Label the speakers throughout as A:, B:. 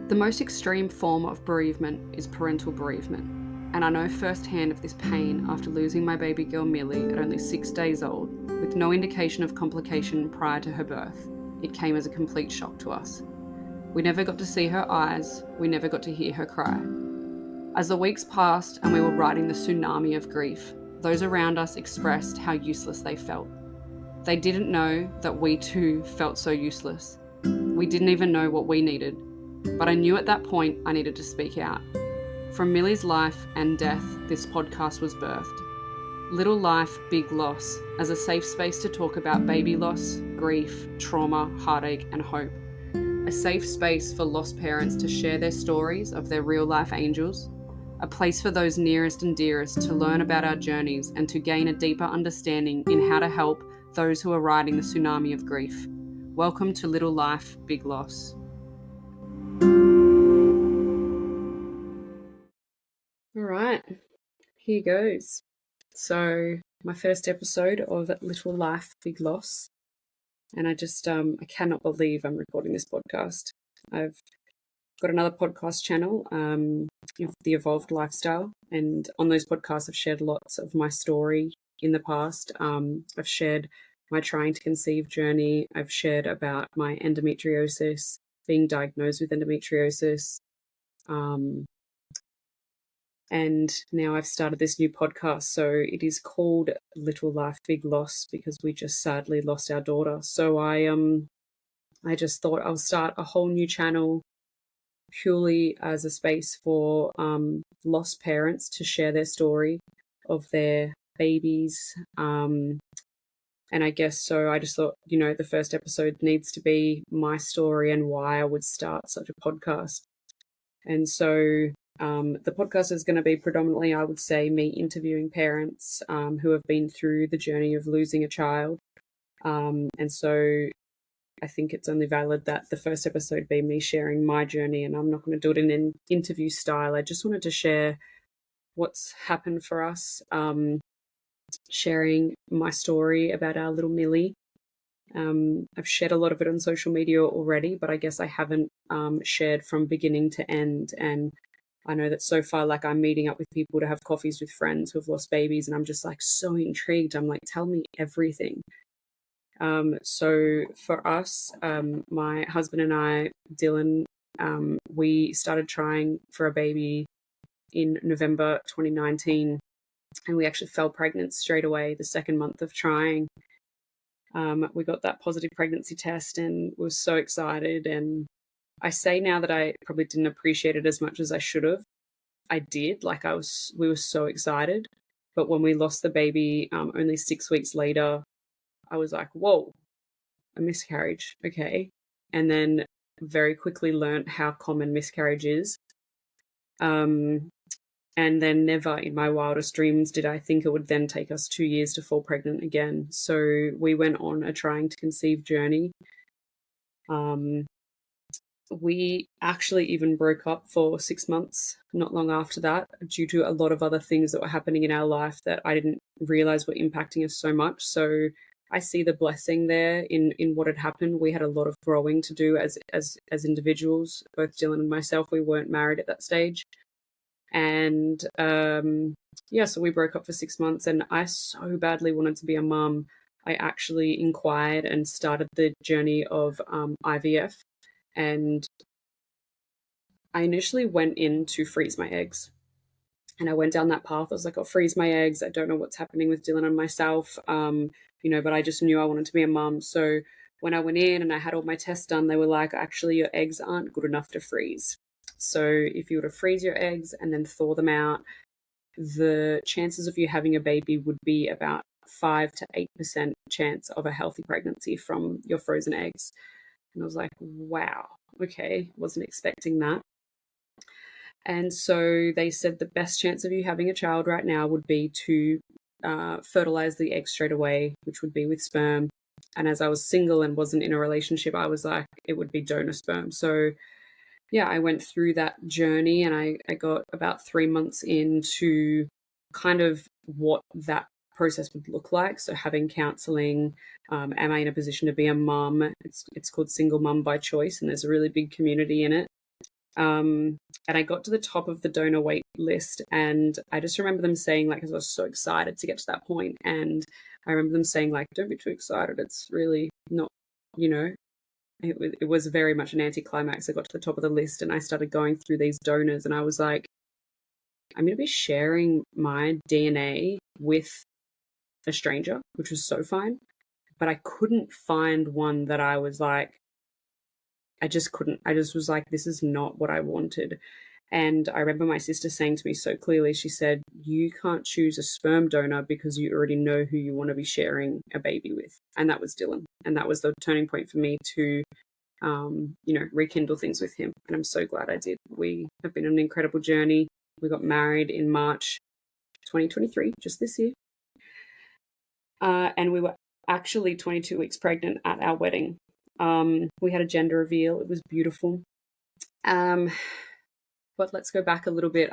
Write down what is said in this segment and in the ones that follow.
A: The most extreme form of bereavement is parental bereavement, and I know firsthand of this pain after losing my baby girl Millie at only 6 days old, with no indication of complication prior to her birth. It came as a complete shock to us. We never got to see her eyes, we never got to hear her cry. As the weeks passed and we were riding the tsunami of grief, those around us expressed how useless they felt. They didn't know that we too felt so useless. We didn't even know what we needed, but I knew at that point I needed to speak out. From Millie's life and death, this podcast was birthed. Little Life, Big Loss, as a safe space to talk about baby loss, grief, trauma, heartache, and hope. A safe space for lost parents to share their stories of their real-life angels. A place for those nearest and dearest to learn about our journeys and to gain a deeper understanding in how to help those who are riding the tsunami of grief. Welcome to Little Life, Big Loss. All right, here goes. So, my first episode of Little Life, Big Loss. And I cannot believe I'm recording this podcast. I've got another podcast channel, The Evolved Lifestyle. And on those podcasts, I've shared lots of my story in the past. I've shared my trying to conceive journey. I've shared about my endometriosis, being diagnosed with endometriosis. And now I've started this new podcast. So it is called Little Life, Big Loss because we just sadly lost our daughter. So I just thought I'll start a whole new channel purely as a space for lost parents to share their story of their babies. And I guess so I just thought, the first episode needs to be my story and why I would start such a podcast. And so the podcast is going to be predominantly, I would say, me interviewing parents who have been through the journey of losing a child. And so I think it's only valid that the first episode be me sharing my journey, and I'm not going to do it in an interview style. I just wanted to share what's happened for us, sharing my story about our little Millie. I've shared a lot of it on social media already, but I guess I haven't shared from beginning to end. And I know that so far, I'm meeting up with people to have coffees with friends who have lost babies, and I'm just so intrigued. I'm tell me everything. So for us, my husband and I, Dylan, we started trying for a baby in November 2019, and we actually fell pregnant straight away the second month of trying. We got that positive pregnancy test and was so excited. And I say now that I probably didn't appreciate it as much as I should have. I did. We were so excited. But when we lost the baby, only 6 weeks later, I was like, whoa, a miscarriage. Okay. And then very quickly learned how common miscarriage is. And then never in my wildest dreams did I think it would then take us 2 years to fall pregnant again. So we went on a trying to conceive journey. We actually even broke up for 6 months not long after that due to a lot of other things that were happening in our life that I didn't realize were impacting us so much. So I see the blessing there in what had happened. We had a lot of growing to do as individuals. Both Dylan and myself, we weren't married at that stage. And so we broke up for 6 months, and I so badly wanted to be a mum. I actually inquired and started the journey of IVF. And I initially went in to freeze my eggs. And I went down that path. I was like, I'll freeze my eggs. I don't know what's happening with Dylan and myself, but I just knew I wanted to be a mum. So when I went in and I had all my tests done, they were like, actually, your eggs aren't good enough to freeze. So if you were to freeze your eggs and then thaw them out, the chances of you having a baby would be about 5 to 8% chance of a healthy pregnancy from your frozen eggs. And I was like, wow, okay, wasn't expecting that. And so they said the best chance of you having a child right now would be to fertilize the egg straight away, which would be with sperm. And as I was single and wasn't in a relationship, I was like, it would be donor sperm. So yeah, I went through that journey, and I got about 3 months into kind of what that process would look like. So having counseling, am I in a position to be a mum? It's called Single Mum by Choice, and there's a really big community in it. And I got to the top of the donor wait list, and I just remember them saying, like, 'cause I was so excited to get to that point, and I remember them saying, like, don't be too excited. It's really not, you know, it was very much an anticlimax. I got to the top of the list and I started going through these donors, and I was like, I'm going to be sharing my DNA with a stranger, which was so fine. But I couldn't find one that I was like, I just couldn't. I just was like, this is not what I wanted. And I remember my sister saying to me so clearly, she said, you can't choose a sperm donor because you already know who you want to be sharing a baby with. And that was Dylan. And that was the turning point for me to, rekindle things with him. And I'm so glad I did. We have been on an incredible journey. We got married in March 2023, just this year. And we were actually 22 weeks pregnant at our wedding. We had a gender reveal. It was beautiful. But let's go back a little bit.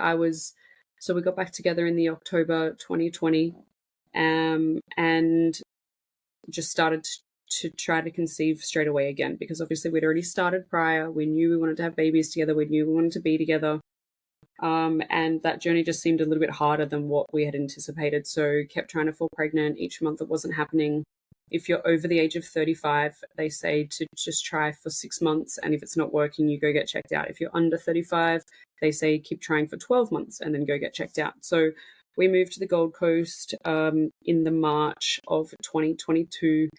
A: So we got back together in the October 2020, and just started to try to conceive straight away again, because obviously we'd already started prior. We knew we wanted to have babies together. We knew we wanted to be together. And that journey just seemed a little bit harder than what we had anticipated. So kept trying to fall pregnant. Each month it wasn't happening. If you're over the age of 35, they say to just try for 6 months. And if it's not working, you go get checked out. If you're under 35, they say keep trying for 12 months and then go get checked out. So we moved to the Gold Coast in the March of 2022.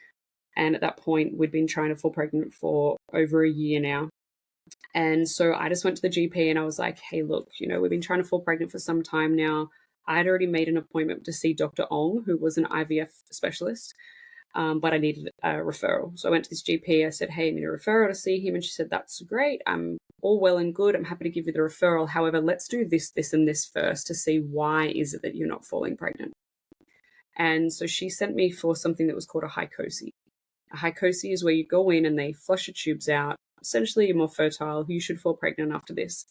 A: And at that point, we'd been trying to fall pregnant for over a year now. And so I just went to the GP and I was like, hey, look, we've been trying to fall pregnant for some time now. I'd already made an appointment to see Dr. Ong, who was an IVF specialist, but I needed a referral. So I went to this GP. I said, hey, I need a referral to see him. And she said, that's great. I'm all well and good. I'm happy to give you the referral. However, let's do this, this, and this first to see why is it that you're not falling pregnant. And so she sent me for something that was called a Hycosi. A Hycosi is where you go in and they flush your tubes out. Essentially, you're more fertile. You should fall pregnant after this.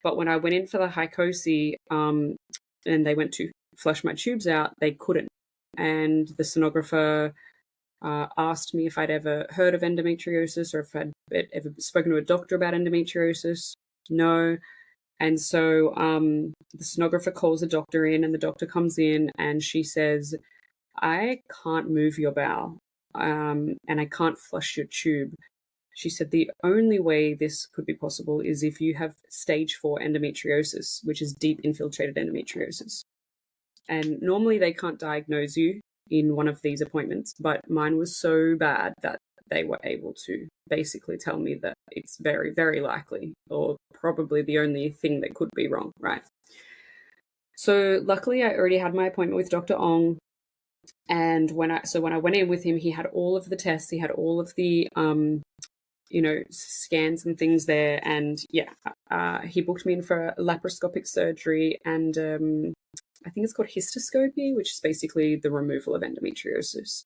A: But when I went in for the Hycosi and they went to flush my tubes out, they couldn't. And the sonographer asked me if I'd ever heard of endometriosis or if I'd ever spoken to a doctor about endometriosis. No. And so the sonographer calls the doctor in, and the doctor comes in and she says, I can't move your bowel and I can't flush your tube. She said the only way this could be possible is if you have stage 4 endometriosis, which is deep infiltrated endometriosis. And normally they can't diagnose you in one of these appointments, but mine was so bad that they were able to basically tell me that it's very, very likely, or probably the only thing that could be wrong, right? So luckily I already had my appointment with Dr. Ong. And when I went in with him, he had all of the tests, he had all of the scans and things there. And he booked me in for laparoscopic surgery and I think it's called histoscopy, which is basically the removal of endometriosis.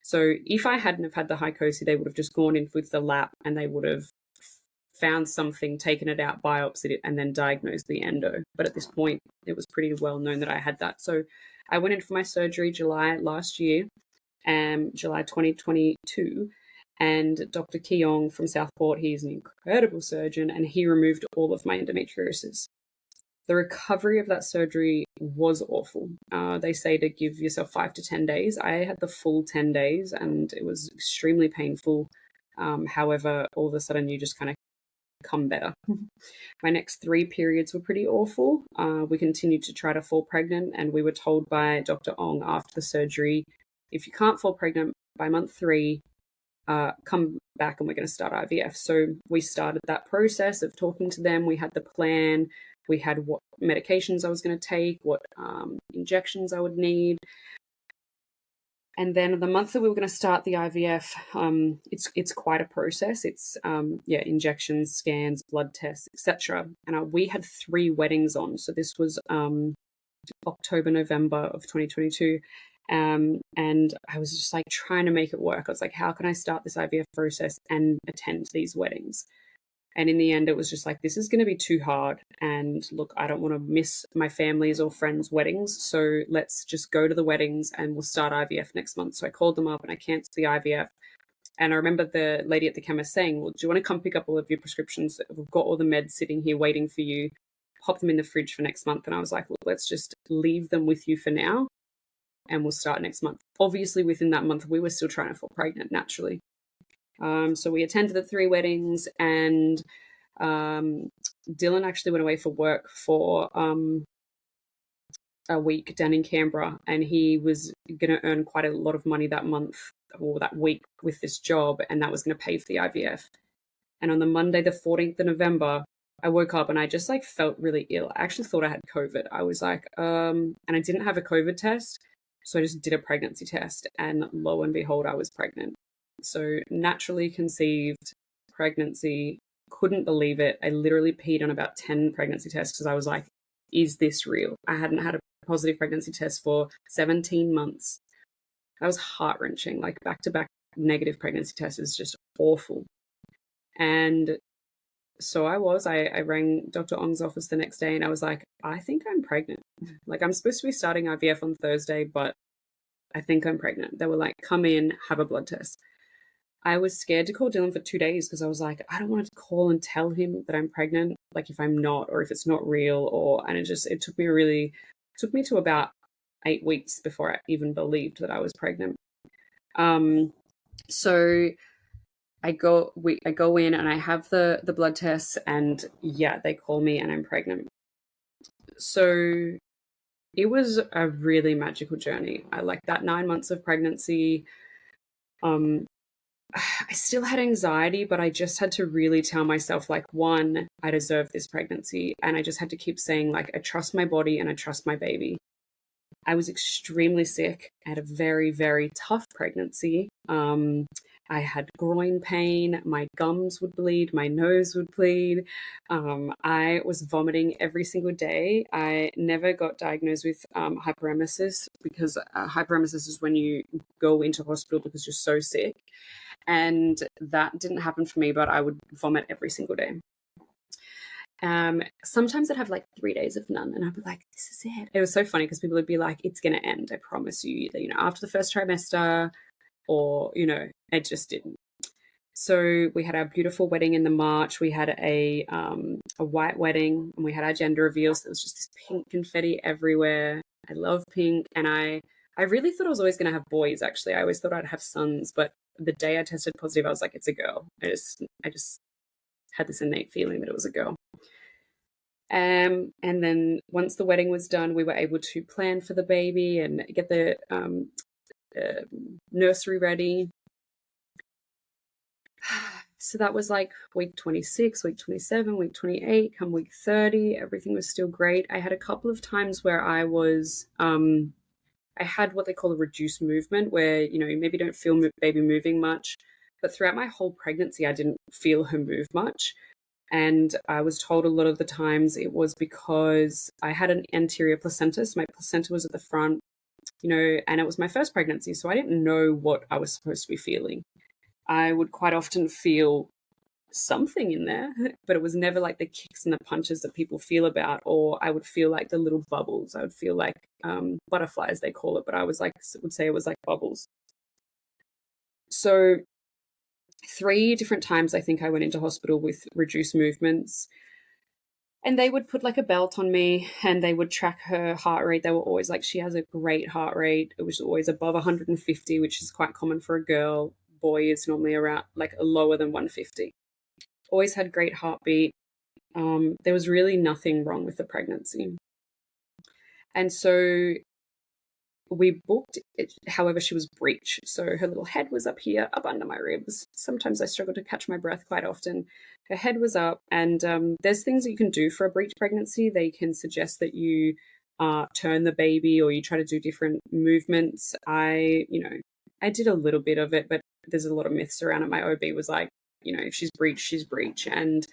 A: So if I hadn't have had the Hycosi, they would have just gone in with the lap and they would have found something, taken it out, biopsied it, and then diagnosed the endo. But at this point, it was pretty well known that I had that. So I went in for my surgery July last year, July 2022. And Dr. Keong from Southport, he's an incredible surgeon, and he removed all of my endometriosis. The recovery of that surgery was awful. They say to give yourself 5 to 10 days. I had the full 10 days, and it was extremely painful. However, all of a sudden, you just kind of come better. My next 3 periods were pretty awful. We continued to try to fall pregnant, and we were told by Dr. Ong after the surgery, if you can't fall pregnant by month 3, come back and we're going to start IVF. So we started that process of talking to them. We had the plan. We had what medications I was going to take, what injections I would need. And then the month that we were going to start the IVF, it's quite a process. It's injections, scans, blood tests, etc. And we had 3 weddings on. So this was October, November of 2022. And I was just like trying to make it work. I was like, how can I start this IVF process and attend these weddings? And in the end, it was just like, this is going to be too hard. And look, I don't want to miss my family's or friends' weddings. So let's just go to the weddings and we'll start IVF next month. So I called them up and I canceled the IVF. And I remember the lady at the chemist saying, well, do you want to come pick up all of your prescriptions? We've got all the meds sitting here waiting for you. Pop them in the fridge for next month. And I was like, look, let's just leave them with you for now and we'll start next month. Obviously, within that month, we were still trying to fall pregnant naturally. So we attended the 3 weddings, and Dylan actually went away for work for a week down in Canberra, and he was going to earn quite a lot of money that month or that week with this job, and that was going to pay for the IVF. And on the Monday, the 14th of November, I woke up and I just like felt really ill. I actually thought I had COVID. I was like, and I didn't have a COVID test. So I just did a pregnancy test, and lo and behold, I was pregnant. So naturally conceived pregnancy, couldn't believe it. I literally peed on about 10 pregnancy tests because I was like, is this real? I hadn't had a positive pregnancy test for 17 months. That was heart-wrenching. Like back-to-back negative pregnancy tests is just awful. And so I rang Dr. Ong's office the next day and I was like, I think I'm pregnant. Like I'm supposed to be starting IVF on Thursday, but I think I'm pregnant. They were like, come in, have a blood test. I was scared to call Dylan for 2 days because I was like, I don't want to call and tell him that I'm pregnant, like if I'm not, or if it's not real, and it took me to about 8 weeks before I even believed that I was pregnant. So I go in and I have the blood tests, and yeah, they call me and I'm pregnant. So it was a really magical journey. I like that 9 months of pregnancy. I still had anxiety, but I just had to really tell myself, like, one, I deserve this pregnancy. And I just had to keep saying, like, I trust my body and I trust my baby. I was extremely sick. I had a very, very tough pregnancy. I had groin pain, my gums would bleed, my nose would bleed. I was vomiting every single day. I never got diagnosed with hyperemesis because hyperemesis is when you go into hospital because you're so sick. And that didn't happen for me, but I would vomit every single day. Sometimes I'd have like 3 days of none and I'd be like, this is it. It was so funny because people would be like, it's going to end. I promise you, either, after the first trimester or, it just didn't. So we had our beautiful wedding in the March. We had a white wedding and we had our gender reveals. There was just this pink confetti everywhere. I love pink. And I really thought I was always going to have boys, actually. I always thought I'd have sons, but the day I tested positive, I was like, it's a girl. I just had this innate feeling that it was a girl. And then once the wedding was done, we were able to plan for the baby and get the nursery ready. So that was like week 26, week 27, week 28, come week 30, everything was still great. I had a couple of times where I was, I had what they call a reduced movement where, you maybe don't feel baby moving much, but throughout my whole pregnancy, I didn't feel her move much. And I was told a lot of the times it was because I had an anterior placenta. So my placenta was at the front, and it was my first pregnancy. So I didn't know what I was supposed to be feeling. I would quite often feel something in there, but it was never like the kicks and the punches that people feel about, or I would feel like the little bubbles. I would feel like butterflies, they call it, but I would say it was like bubbles. So 3 different times I think I went into hospital with reduced movements, and they would put like a belt on me and they would track her heart rate. They were always like, she has a great heart rate. It was always above 150, which is quite common for a girl. Boy is normally around like lower than 150. Always had great heartbeat. There was really nothing wrong with the pregnancy. And so we booked it. However, she was breech. So her little head was up here, up under my ribs. Sometimes I struggle to catch my breath quite often. Her head was up, and there's things that you can do for a breech pregnancy. They can suggest that you turn the baby or you try to do different movements. I did a little bit of it, but there's a lot of myths around it. My OB was like, if she's breech, she's breech. And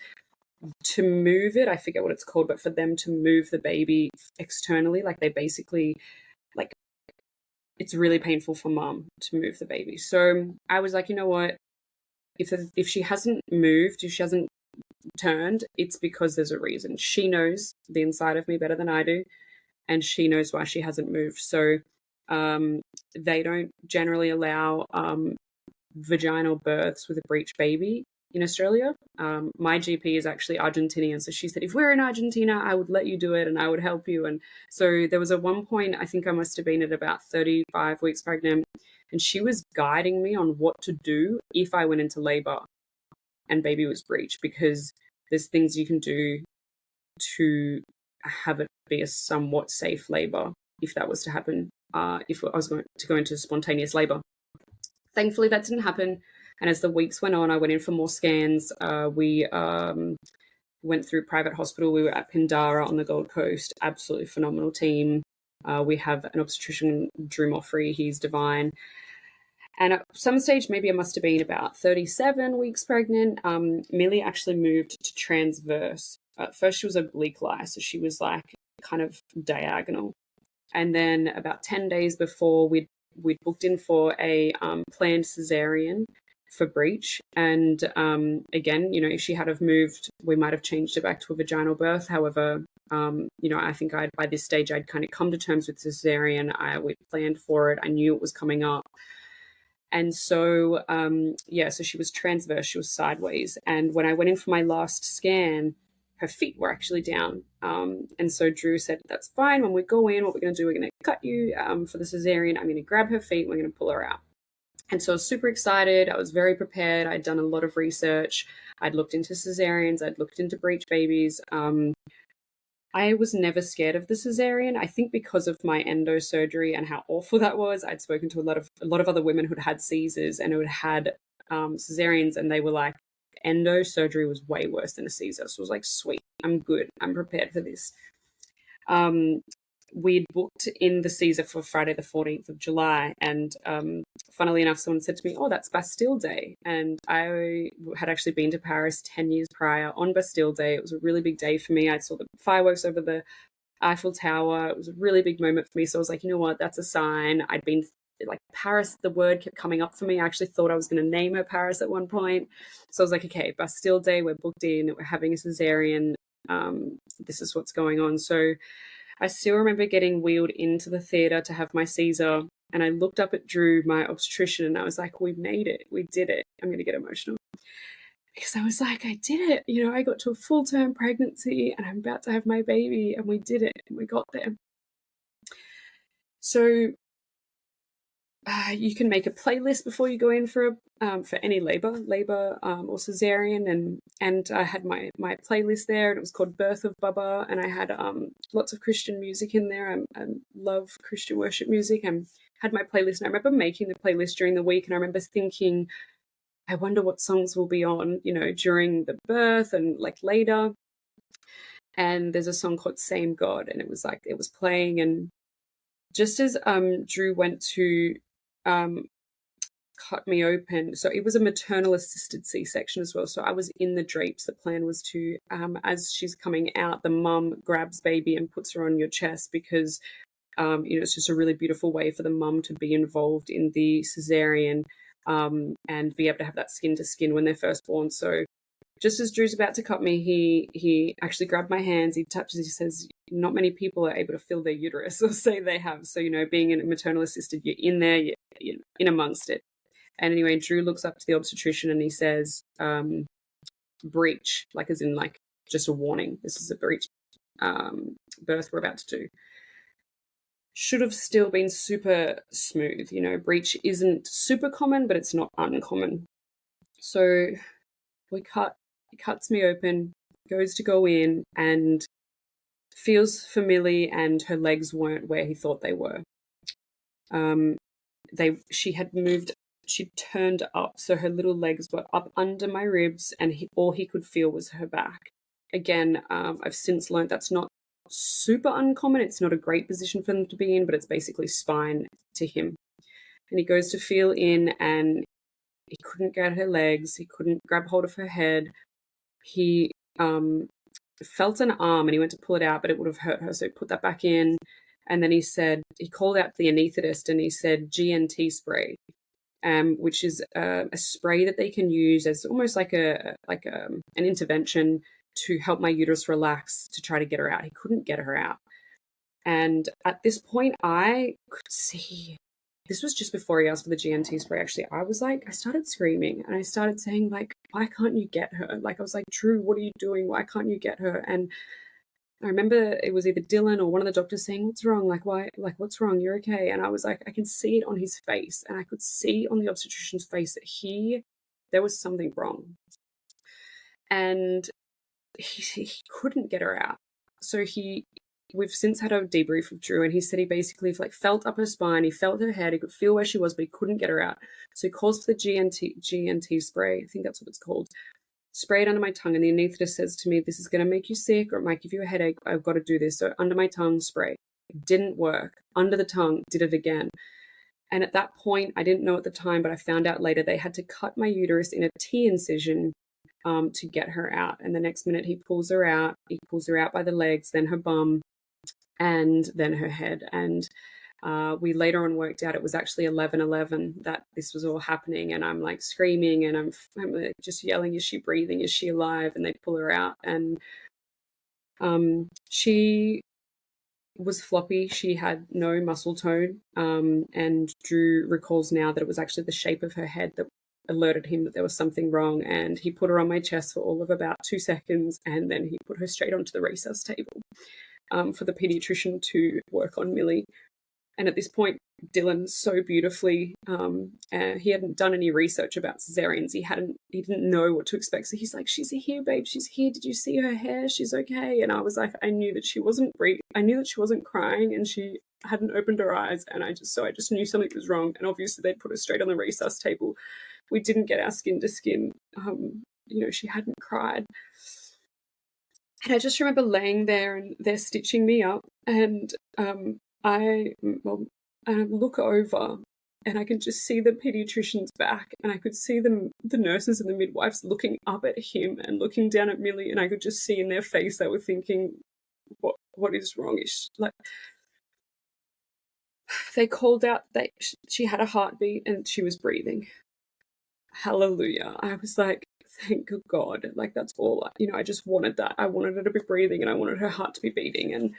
A: to move it, I forget what it's called, but for them to move the baby externally, like they basically, like, it's really painful for mom to move the baby. So I was like, you know what? If she hasn't moved, if she hasn't turned, it's because there's a reason. She knows the inside of me better than I do, and she knows why she hasn't moved. So they don't generally allow vaginal births with a breech baby in Australia. My GP is actually Argentinian, so she said, if we're in Argentina, I would let you do it and I would help you. And so there was at one point, I think I must have been at about 35 weeks pregnant, and she was guiding me on what to do if I went into labor and baby was breech, because there's things you can do to have it be a somewhat safe labor if that was to happen, if I was going to go into spontaneous labor. Thankfully, that didn't happen. And as the weeks went on, I went in for more scans. We went through private hospital. We were at Pindara on the Gold Coast. Absolutely phenomenal team. We have an obstetrician, Drew Moffrey. He's divine. And at some stage, maybe I must have been about 37 weeks pregnant, Millie actually moved to transverse. At first, she was oblique lie, so she was like kind of diagonal. And then about 10 days before, we'd booked in for a planned cesarean for breech. And again, you know, if she had have moved, we might have changed it back to a vaginal birth. However, you know, I think by this stage, I'd kind of come to terms with cesarean. We'd planned for it. I knew it was coming up. And so, so she was transverse, she was sideways. And when I went in for my last scan, her feet were actually down. And so Drew said, that's fine. When we go in, what we're going to do, we're going to cut you for the cesarean. I'm going to grab her feet. We're going to pull her out. And so I was super excited. I was very prepared. I'd done a lot of research. I'd looked into cesareans. I'd looked into breech babies. I was never scared of the cesarean. I think because of my endo surgery and how awful that was. I'd spoken to a lot of other women who'd had Caesars and who'd had cesareans, and they were like, endo surgery was way worse than a Caesar. So I was like, sweet, I'm good. I'm prepared for this. We'd booked in the Caesar for Friday the 14th of July. And funnily enough, someone said to me, oh, that's Bastille Day. And I had actually been to Paris 10 years prior on Bastille Day. It was a really big day for me. I saw the fireworks over the Eiffel Tower. It was a really big moment for me. So I was like, you know what, that's a sign. I'd been like Paris, the word kept coming up for me. I actually thought I was going to name her Paris at one point. So I was like, okay, Bastille Day, we're booked in, we're having a cesarean. This is what's going on. So I still remember getting wheeled into the theatre to have my Caesar, and I looked up at Drew, my obstetrician, and I was like, we made it. We did it. I'm going to get emotional. Because I was like, I did it. You know, I got to a full-term pregnancy, and I'm about to have my baby, and we did it, and we got there. So you can make a playlist before you go in for any labor or cesarean, and I had my playlist there, and it was called Birth of Bubba, and I had lots of Christian music in there. I love Christian worship music, and had my playlist. And I remember making the playlist during the week, and I remember thinking, I wonder what songs will be on, you know, during the birth and like later. And there's a song called Same God, and it was playing, and just as Drew went to cut me open. So it was a maternal assisted C-section as well. So I was in the drapes. The plan was to, as she's coming out, the mum grabs baby and puts her on your chest, because, you know, it's just a really beautiful way for the mum to be involved in the cesarean and be able to have that skin to skin when they're first born. So just as Drew's about to cut me, he actually grabbed my hands, he touches, he says, not many people are able to feel their uterus, or say they have. So, you know, being in a maternal assisted, you're in there, you're in amongst it. And anyway, Drew looks up to the obstetrician and he says, breech, like as in like just a warning. This is a breech birth we're about to do. Should have still been super smooth. You know, breech isn't super common, but it's not uncommon. So he cuts me open, goes to go in, and feels for Millie, and her legs weren't where he thought they were. She had moved, she'd turned up, so her little legs were up under my ribs, and all he could feel was her back. Again, I've since learned that's not super uncommon. It's not a great position for them to be in, but it's basically spine to him. And he goes to feel in, and he couldn't get her legs. He couldn't grab hold of her head. He felt an arm, and he went to pull it out, but it would have hurt her. So he put that back in. And then he called out the anaesthetist, and he said GNT spray, which is a spray that they can use as almost like an intervention to help my uterus relax to try to get her out. He couldn't get her out. And at this point, I could see this was just before he asked for the GNT spray, actually. I started screaming and I started saying, like, why can't you get her? Like, I was like, Drew, what are you doing? Why can't you get her? And I remember it was either Dylan or one of the doctors saying, what's wrong? Like, why? Like, what's wrong? You're okay. And I was like, I can see it on his face. And I could see on the obstetrician's face that there was something wrong. And he couldn't get her out. So we've since had a debrief with Drew, and he said he basically like felt up her spine, he felt her head, he could feel where she was, but he couldn't get her out. So he calls for the GNT spray. I think that's what it's called. Spray it under my tongue, and the anaesthetist says to me, this is going to make you sick or it might give you a headache. I've got to do this. So under my tongue, spray. It didn't work. Under the tongue, did it again. And at that point, I didn't know at the time, but I found out later they had to cut my uterus in a T incision to get her out. And the next minute he pulls her out. He pulls her out by the legs, then her bum, and then her head. And we later on worked out it was actually 11:11 that this was all happening. And I'm like screaming and I'm like, just yelling, is she breathing? Is she alive? And they pull her out. And she was floppy. She had no muscle tone. And Drew recalls now that it was actually the shape of her head that alerted him that there was something wrong. And he put her on my chest for all of about 2 seconds. And then he put her straight onto the resus table for the pediatrician to work on Millie. And at this point, Dylan so beautifully, he hadn't done any research about cesareans. He didn't know what to expect. So he's like, she's here, babe. She's here. Did you see her hair? She's okay. And I was like, I knew that she wasn't I knew that she wasn't crying and she hadn't opened her eyes. And I just knew something was wrong. And obviously they'd put her straight on the resus table. We didn't get our skin to skin. She hadn't cried. And I just remember laying there and they're stitching me up. And I look over and I can just see the pediatrician's back, and I could see the nurses and the midwives looking up at him and looking down at Millie, and I could just see in their face they were thinking, what is wrong? Like, they called out that she had a heartbeat and she was breathing. Hallelujah. I was like, thank God. Like, that's all, I just wanted that. I wanted her to be breathing and I wanted her heart to be beating. And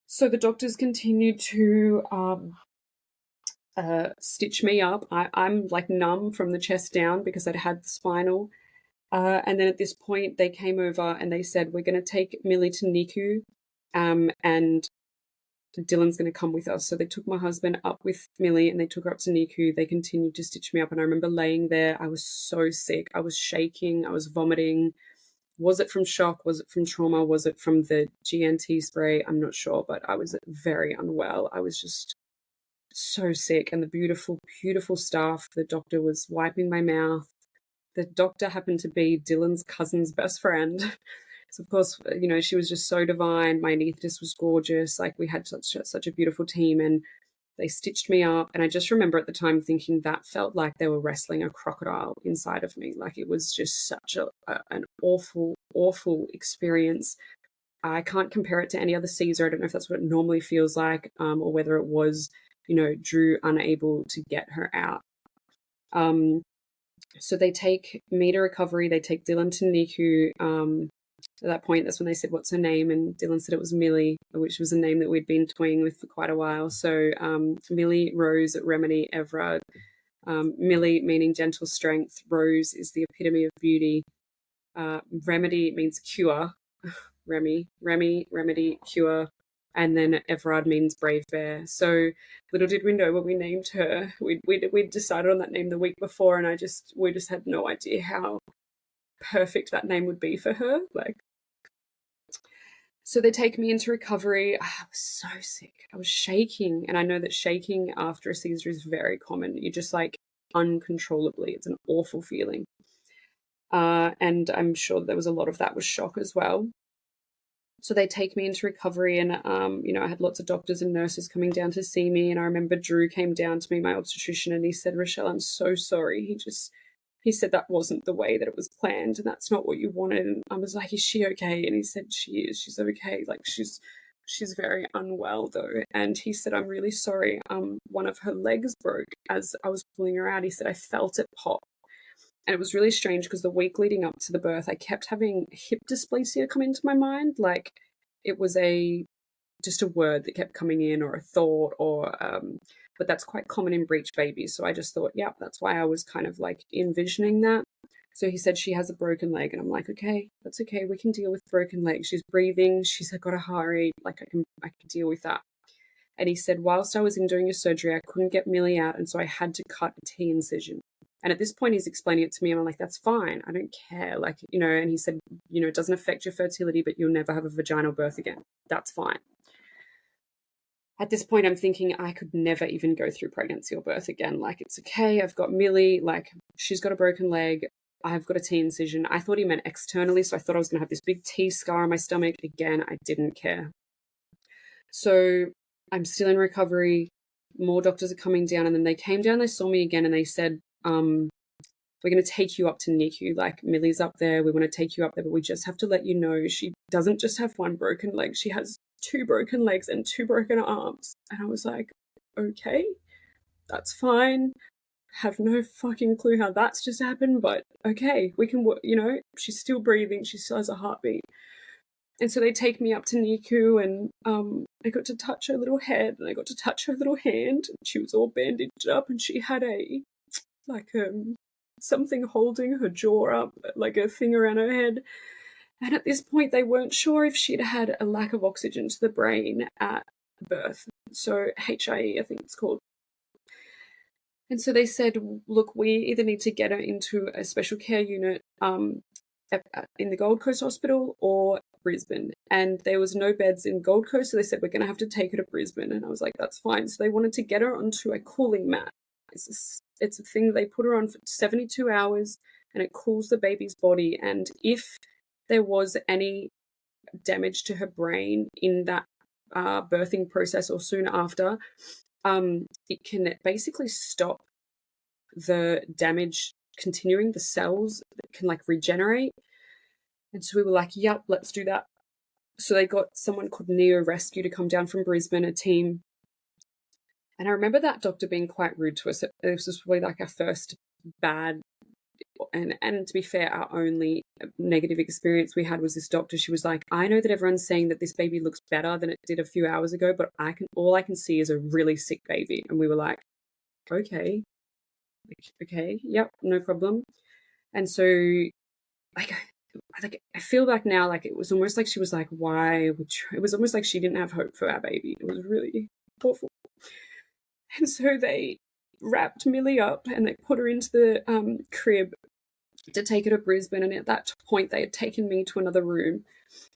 A: so the doctors continued to stitch me up. I'm like numb from the chest down because I'd had the spinal. And then at this point, they came over and they said, we're going to take Millie to NICU and Dylan's going to come with us. So they took my husband up with Millie and they took her up to NICU. They continued to stitch me up. And I remember laying there. I was so sick. I was shaking. I was vomiting. Was it from shock? Was it from trauma? Was it from the GNT spray? I'm not sure, but I was very unwell. I was just so sick. And the beautiful, beautiful staff, the doctor was wiping my mouth. The doctor happened to be Dylan's cousin's best friend. So, of course, she was just so divine. My anaesthetist was gorgeous. Like, we had such a beautiful team. And they stitched me up. And I just remember at the time thinking that felt like they were wrestling a crocodile inside of me. Like, it was just such an awful, awful experience. I can't compare it to any other Caesar. I don't know if that's what it normally feels like, or whether it was, Drew unable to get her out. So they take me to recovery. They take Dylan to NICU. At that point, that's when they said, what's her name? And Dylan said it was Millie, which was a name that we'd been toying with for quite a while. So Millie, Rose, Remedy, Everard. Millie meaning gentle strength. Rose is the epitome of beauty. Remedy means cure. Remedy, cure. And then Everard means brave bear. So little did we know when we named her. We'd decided on that name the week before, and we just had no idea how perfect that name would be for her. So they take me into recovery. I was so sick. I was shaking. And I know that shaking after a Caesar is very common. You're just like uncontrollably. It's an awful feeling. And I'm sure there was a lot of that was shock as well. So they take me into recovery and, I had lots of doctors and nurses coming down to see me. And I remember Drew came down to me, my obstetrician, and he said, Rochelle, I'm so sorry. He said that wasn't the way that it was planned and that's not what you wanted. And I was like, is she okay? And he said, she is. She's okay. Like, she's very unwell though. And he said, I'm really sorry. One of her legs broke as I was pulling her out. He said, I felt it pop. And it was really strange because the week leading up to the birth, I kept having hip dysplasia come into my mind. Like, it was just a word that kept coming in, or a thought, or but that's quite common in breech babies. So I just thought, yeah, that's why I was kind of like envisioning that. So he said she has a broken leg, and I'm like, okay, that's okay. We can deal with broken leg. She's breathing. She's got a heart rate. Like I can deal with that. And he said, whilst I was in doing a surgery, I couldn't get Millie out, and so I had to cut a T incision. And at this point, he's explaining it to me, and I'm like, that's fine. I don't care. Like, and he said, it doesn't affect your fertility, but you'll never have a vaginal birth again. That's fine. At this point, I'm thinking I could never even go through pregnancy or birth again. Like, it's okay. I've got Millie. Like, she's got a broken leg. I've got a T incision. I thought he meant externally, so I thought I was going to have this big T scar on my stomach. Again, I didn't care. So I'm still in recovery. More doctors are coming down, and then they came down, they saw me again, and they said, we're going to take you up to NICU. Like, Millie's up there. We want to take you up there, but we just have to let you know she doesn't just have one broken leg. She has 2 broken legs and 2 broken arms. And I was like, okay, that's fine. Have no fucking clue how that's just happened, but okay, we can, she's still breathing. She still has a heartbeat. And so they take me up to NICU, and I got to touch her little head, and I got to touch her little hand. She was all bandaged up, and she had something holding her jaw up, like a thing around her head. And at this point, they weren't sure if she'd had a lack of oxygen to the brain at birth. So HIE, I think it's called. And so they said, look, we either need to get her into a special care unit in the Gold Coast Hospital or Brisbane. And there was no beds in Gold Coast, so they said, we're going to have to take her to Brisbane. And I was like, that's fine. So they wanted to get her onto a cooling mat. It's a thing they put her on for 72 hours, and it cools the baby's body. And if there was any damage to her brain in that birthing process or soon after, it can basically stop the damage continuing. The cells can like regenerate. And so we were like, yep, let's do that. So they got someone called Neo Rescue to come down from Brisbane, a team. And I remember that doctor being quite rude to us. This was probably like our first bad, and to be fair, our only negative experience we had was this doctor. She was like, I know that everyone's saying that this baby looks better than it did a few hours ago, but all I can see is a really sick baby. And we were like, okay, yep, no problem. And so like I feel back now, like it was almost like she was like, why would you? It was almost like she didn't have hope for our baby. It was really awful. And so they wrapped Millie up and they put her into the crib to take her to Brisbane. And at that point, they had taken me to another room.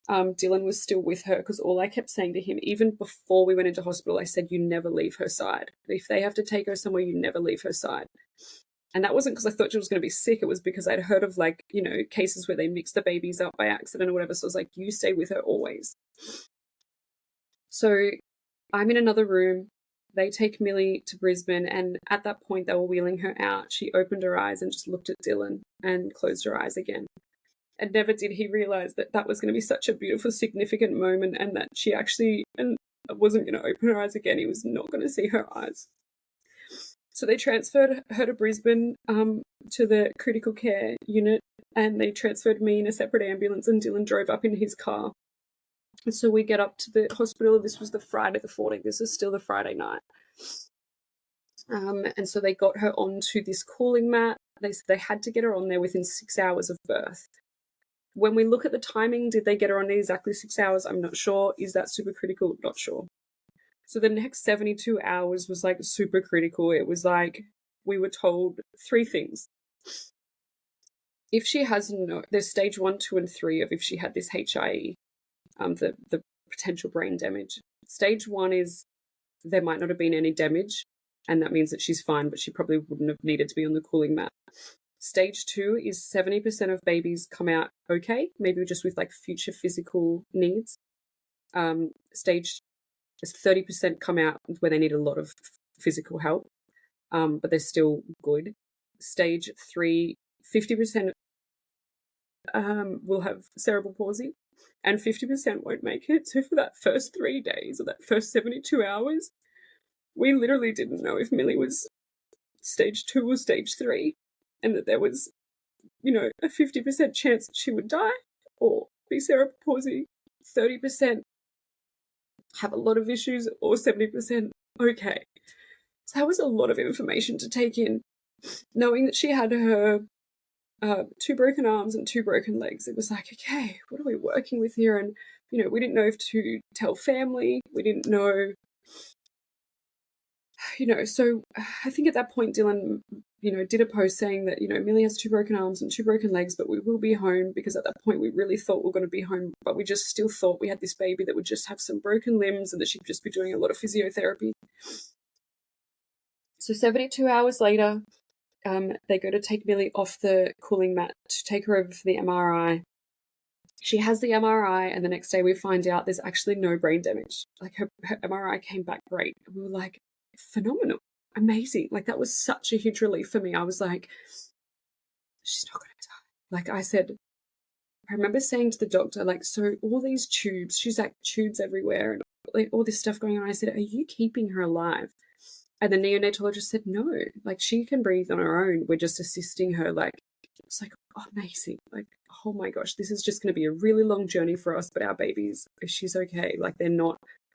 A: Dylan was still with her, because all I kept saying to him, even before we went into hospital, I said, you never leave her side. If they have to take her somewhere, you never leave her side. And that wasn't because I thought she was going to be sick. It was because I'd heard of cases where they mixed the babies up by accident or whatever. So I was like, you stay with her always. So I'm in another room. They take Millie to Brisbane, and at that point, they were wheeling her out. She opened her eyes and just looked at Dylan and closed her eyes again. And never did he realize that that was going to be such a beautiful, significant moment, and that she actually wasn't going to open her eyes again. He was not going to see her eyes. So they transferred her to Brisbane to the critical care unit, and they transferred me in a separate ambulance, and Dylan drove up in his car. And so we get up to the hospital. This was the Friday the 14th. This is still the Friday night. And so they got her onto this cooling mat. They said they had to get her on there within 6 hours of birth. When we look at the timing, did they get her on exactly 6 hours? I'm not sure. Is that super critical? Not sure. So the next 72 hours was like super critical. It was like we were told 3 things. If she has there's stage 1, 2, and 3 of if she had this HIE, the potential brain damage. Stage 1 is there might not have been any damage, and that means that she's fine, but she probably wouldn't have needed to be on the cooling mat. Stage 2 is 70% of babies come out okay, maybe just with like future physical needs. Stage 30% come out where they need a lot of physical help, but they're still good. Stage 3, 50% will have cerebral palsy, and 50% won't make it. So for that first 3 days or that first 72 hours, we literally didn't know if Millie was stage 2 or stage 3, and that there was, a 50% chance that she would die or be cerebral palsy, 30% have a lot of issues, or 70% okay. So that was a lot of information to take in. Knowing that she had her 2 broken arms and 2 broken legs, it was like, okay, what are we working with here? And, we didn't know if to tell family. We didn't know, so I think at that point, Dylan, did a post saying that, Millie has 2 broken arms and 2 broken legs, but we will be home, because at that point we really thought we were going to be home, but we just still thought we had this baby that would just have some broken limbs and that she'd just be doing a lot of physiotherapy. So 72 hours later, they go to take Millie off the cooling mat to take her over for the MRI. She has the MRI, and the next day we find out there's actually no brain damage. Like, her MRI came back great. And we were like, phenomenal, amazing. Like, that was such a huge relief for me. I was like, she's not going to die. Like I said, I remember saying to the doctor, like, so all these tubes, she's like tubes everywhere and like all this stuff going on. I said, are you keeping her alive? And the neonatologist said, no, like, she can breathe on her own. We're just assisting her. Like, it's like, oh, amazing. Like, oh my gosh, this is just going to be a really long journey for us, but our babies, she's okay. Like,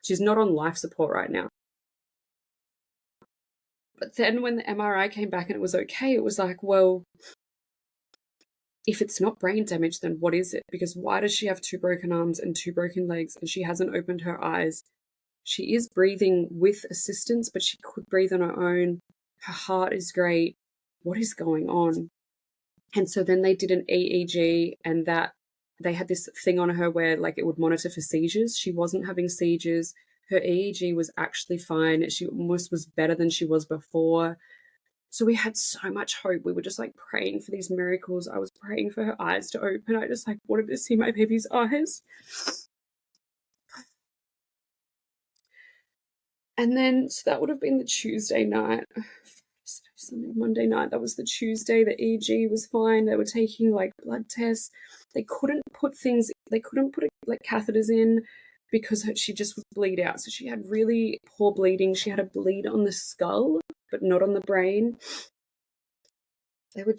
A: she's not on life support right now. But then when the MRI came back and it was okay, it was like, well, if it's not brain damage, then what is it? Because why does she have 2 broken arms and 2 broken legs and she hasn't opened her eyes? She is breathing with assistance, but she could breathe on her own. Her heart is great. What is going on? And so then they did an EEG, and that they had this thing on her where, like, it would monitor for seizures. She wasn't having seizures. Her EEG was actually fine. She almost was better than she was before. So we had so much hope. We were just like praying for these miracles. I was praying for her eyes to open. I just like wanted to see my baby's eyes. And then, so that would have been the Tuesday night. Sunday, Monday night, that was the Tuesday. The EEG was fine. They were taking like blood tests. They couldn't put like catheters in because she just would bleed out. So she had really poor bleeding. She had a bleed on the skull, but not on the brain. They were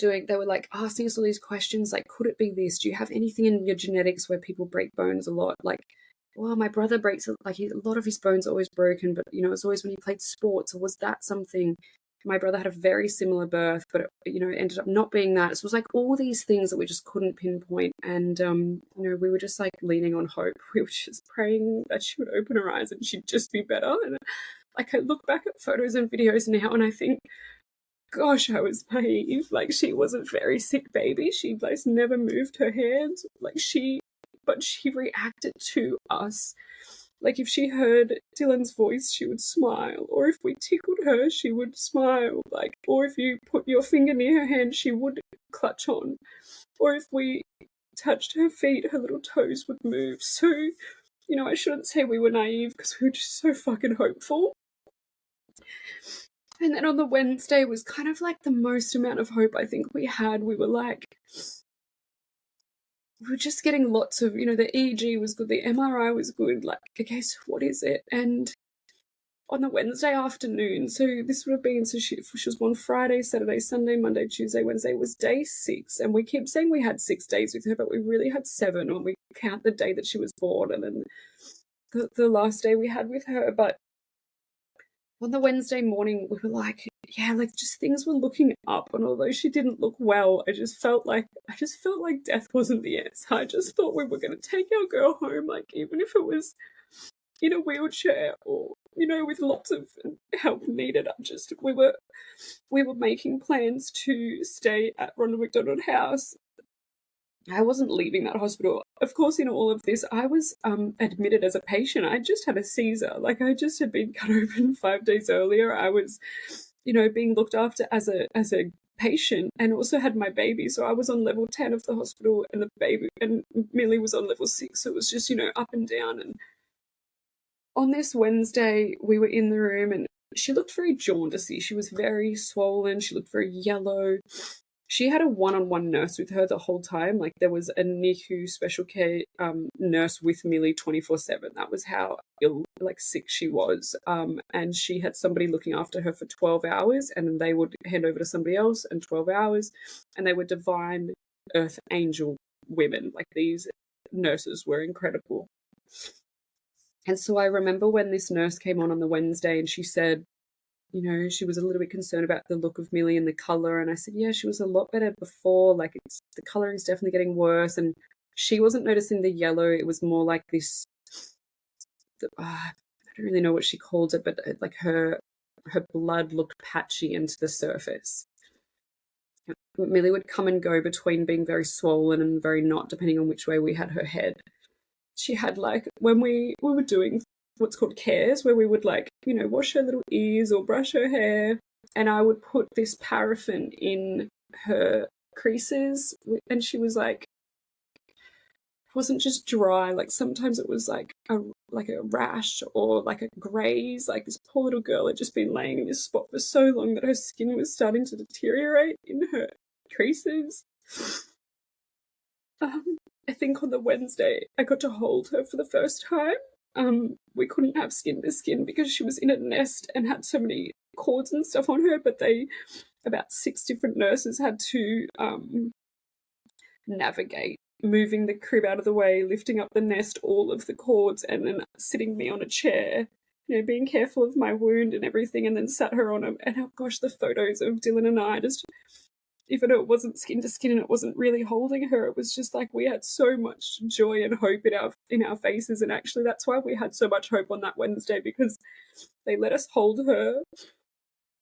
A: like asking us all these questions, like, could it be this? Do you have anything in your genetics where people break bones a lot? Like, well, my brother breaks, like, a lot of his bones are always broken, but, it's always when he played sports. Or was that something? My brother had a very similar birth, but, it ended up not being that. So it was like all these things that we just couldn't pinpoint. And, we were just like leaning on hope. We were just praying that she would open her eyes and she'd just be better. And like, I look back at photos and videos now and I think, gosh, I was naive. Like, she was a very sick baby. She like never moved her hands. But she reacted to us. Like, if she heard Dylan's voice, she would smile. Or if we tickled her, she would smile. Like, or if you put your finger near her hand, she would clutch on. Or if we touched her feet, her little toes would move. So, I shouldn't say we were naive because we were just so fucking hopeful. And then on the Wednesday was kind of like the most amount of hope I think we had. We were just getting lots of, the EEG was good, the MRI was good, like, okay, so what is it? And on the Wednesday afternoon, so this would have been, so she was born Friday, Saturday, Sunday, Monday, Tuesday, Wednesday, was day 6, and we keep saying we had 6 days with her, but we really had 7 when we count the day that she was born, and then the last day we had with her. But on the Wednesday morning, we were like, yeah, like, just things were looking up. And although she didn't look well, I just felt like death wasn't the answer. I just thought we were going to take our girl home, like, even if it was in a wheelchair or, with lots of help needed. We were making plans to stay at Ronald McDonald House. I wasn't leaving that hospital. Of course, in all of this, I was admitted as a patient. I just had a Caesar. Like, I just had been cut open 5 days earlier. I was, being looked after as a patient, and also had my baby. So I was on level 10 of the hospital, and Millie was on level 6. So it was just, up and down. And on this Wednesday, we were in the room, and she looked very jaundicey. She was very swollen. She looked very yellow. She had a one-on-one nurse with her the whole time. Like, there was a NICU special care nurse with Millie 24/7. That was how sick she was. And she had somebody looking after her for 12 hours, and then they would hand over to somebody else in 12 hours. And they were divine earth angel women. Like, these nurses were incredible. And so I remember when this nurse came on the Wednesday, and she said, she was a little bit concerned about the look of Millie and the color. And I said, yeah, she was a lot better before. Like, the coloring is definitely getting worse. And she wasn't noticing the yellow. It was more like this, I don't really know what she called it, but like her blood looked patchy into the surface. Millie would come and go between being very swollen and very not, depending on which way we had her head. She had, like, when we were doing what's called cares, where we would, like, wash her little ears or brush her hair, and I would put this paraffin in her creases, and she was like, it wasn't just dry, like sometimes it was like a rash or like a graze. Like, this poor little girl had just been laying in this spot for so long that her skin was starting to deteriorate in her creases. I think on the Wednesday I got to hold her for the first time. We couldn't have skin to skin because she was in a nest and had so many cords and stuff on her, but about 6 different nurses had to navigate moving the crib out of the way, lifting up the nest, all of the cords, and then sitting me on a chair, being careful of my wound and everything, and then sat her on and oh gosh, the photos of Dylan and I, just, even though it wasn't skin to skin and it wasn't really holding her, it was just like we had so much joy and hope in our faces. And actually that's why we had so much hope on that Wednesday, because they let us hold her.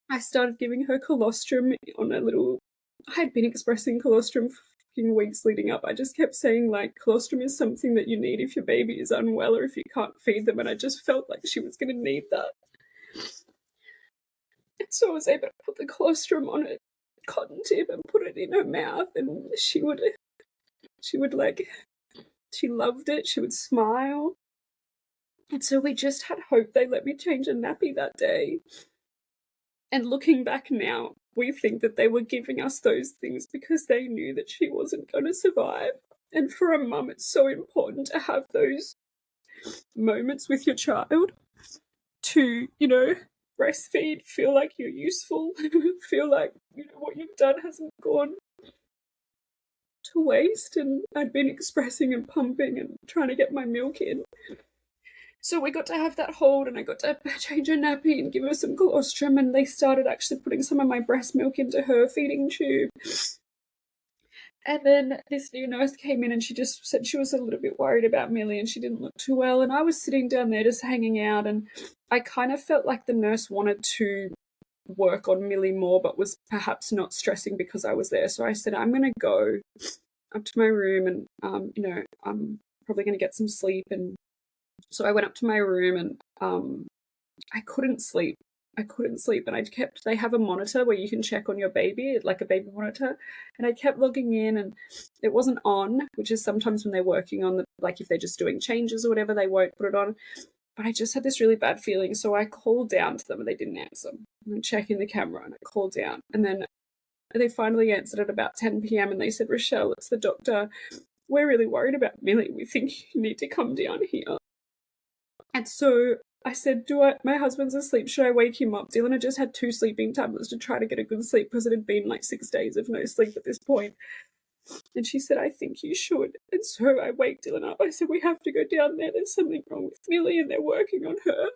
A: I started giving her colostrum I had been expressing colostrum for weeks leading up. I just kept saying, like, colostrum is something that you need if your baby is unwell or if you can't feed them, and I just felt like she was going to need that. And so I was able to put the colostrum on a cotton tip and put it in her mouth, and she loved it, she would smile. And so we just had hope. They let me change a nappy that day. And looking back now, we think that they were giving us those things because they knew that she wasn't going to survive. And for a mum, it's so important to have those moments with your child to, breastfeed, feel like you're useful, feel like, what you've done hasn't gone to waste. And I'd been expressing and pumping and trying to get my milk in. So we got to have that hold, and I got to change her nappy and give her some colostrum, and they started actually putting some of my breast milk into her feeding tube. And then this new nurse came in and she just said she was a little bit worried about Millie and she didn't look too well. And I was sitting down there just hanging out, and I kind of felt like the nurse wanted to work on Millie more but was perhaps not stressing because I was there. So I said, I'm going to go up to my room and, I'm probably going to get some sleep. And so I went up to my room and I couldn't sleep. And they have a monitor where you can check on your baby, like a baby monitor. And I kept logging in and it wasn't on, which is sometimes when they're working on like if they're just doing changes or whatever, they won't put it on. But I just had this really bad feeling. So I called down to them and they didn't answer. I'm checking the camera and I called down. And then they finally answered at about 10 p.m. and they said, Rochelle, it's the doctor. We're really worried about Millie. We think you need to come down here. And so I said, my husband's asleep, should I wake him up? Dylan had just had 2 sleeping tablets to try to get a good sleep because it had been like 6 days of no sleep at this point. And she said, I think you should. And so I waked Dylan up. I said, we have to go down there. There's something wrong with Millie and they're working on her.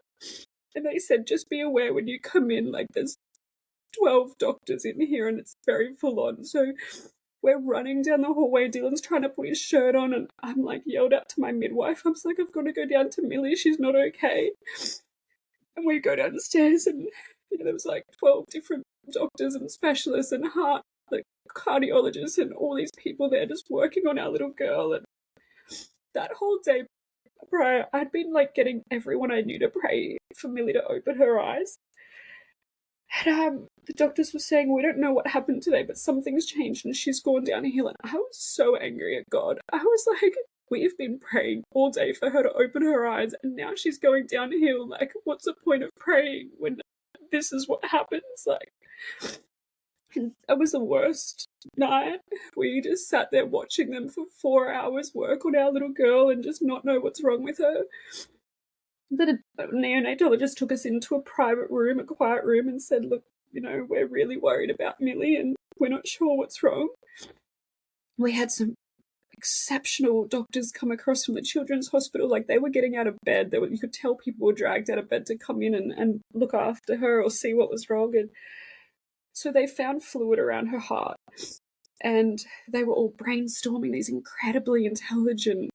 A: And they said, just be aware when you come in, like there's 12 doctors in here and it's very full on. So we're running down the hallway. Dylan's trying to put his shirt on and I'm like yelled out to my midwife. I'm like, I've got to go down to Millie. She's not okay. And we go downstairs and there was like 12 different doctors and specialists and cardiologists and all these people there just working on our little girl. And that whole day prior, I'd been like getting everyone I knew to pray for Millie to open her eyes. And the doctors were saying, we don't know what happened today, but something's changed and she's gone downhill. And I was so angry at God. I was like, we've been praying all day for her to open her eyes and now she's going downhill. Like, what's the point of praying when this is what happens? Like, and that was the worst night. We just sat there watching them for 4 hours work on our little girl and just not know what's wrong with her. Then a neonatologist took us into a private room, a quiet room, and said, look, we're really worried about Millie and we're not sure what's wrong. We had some exceptional doctors come across from the children's hospital. Like, they were getting out of bed. You could tell people were dragged out of bed to come in and look after her or see what was wrong. And so they found fluid around her heart, and they were all brainstorming, these incredibly intelligent,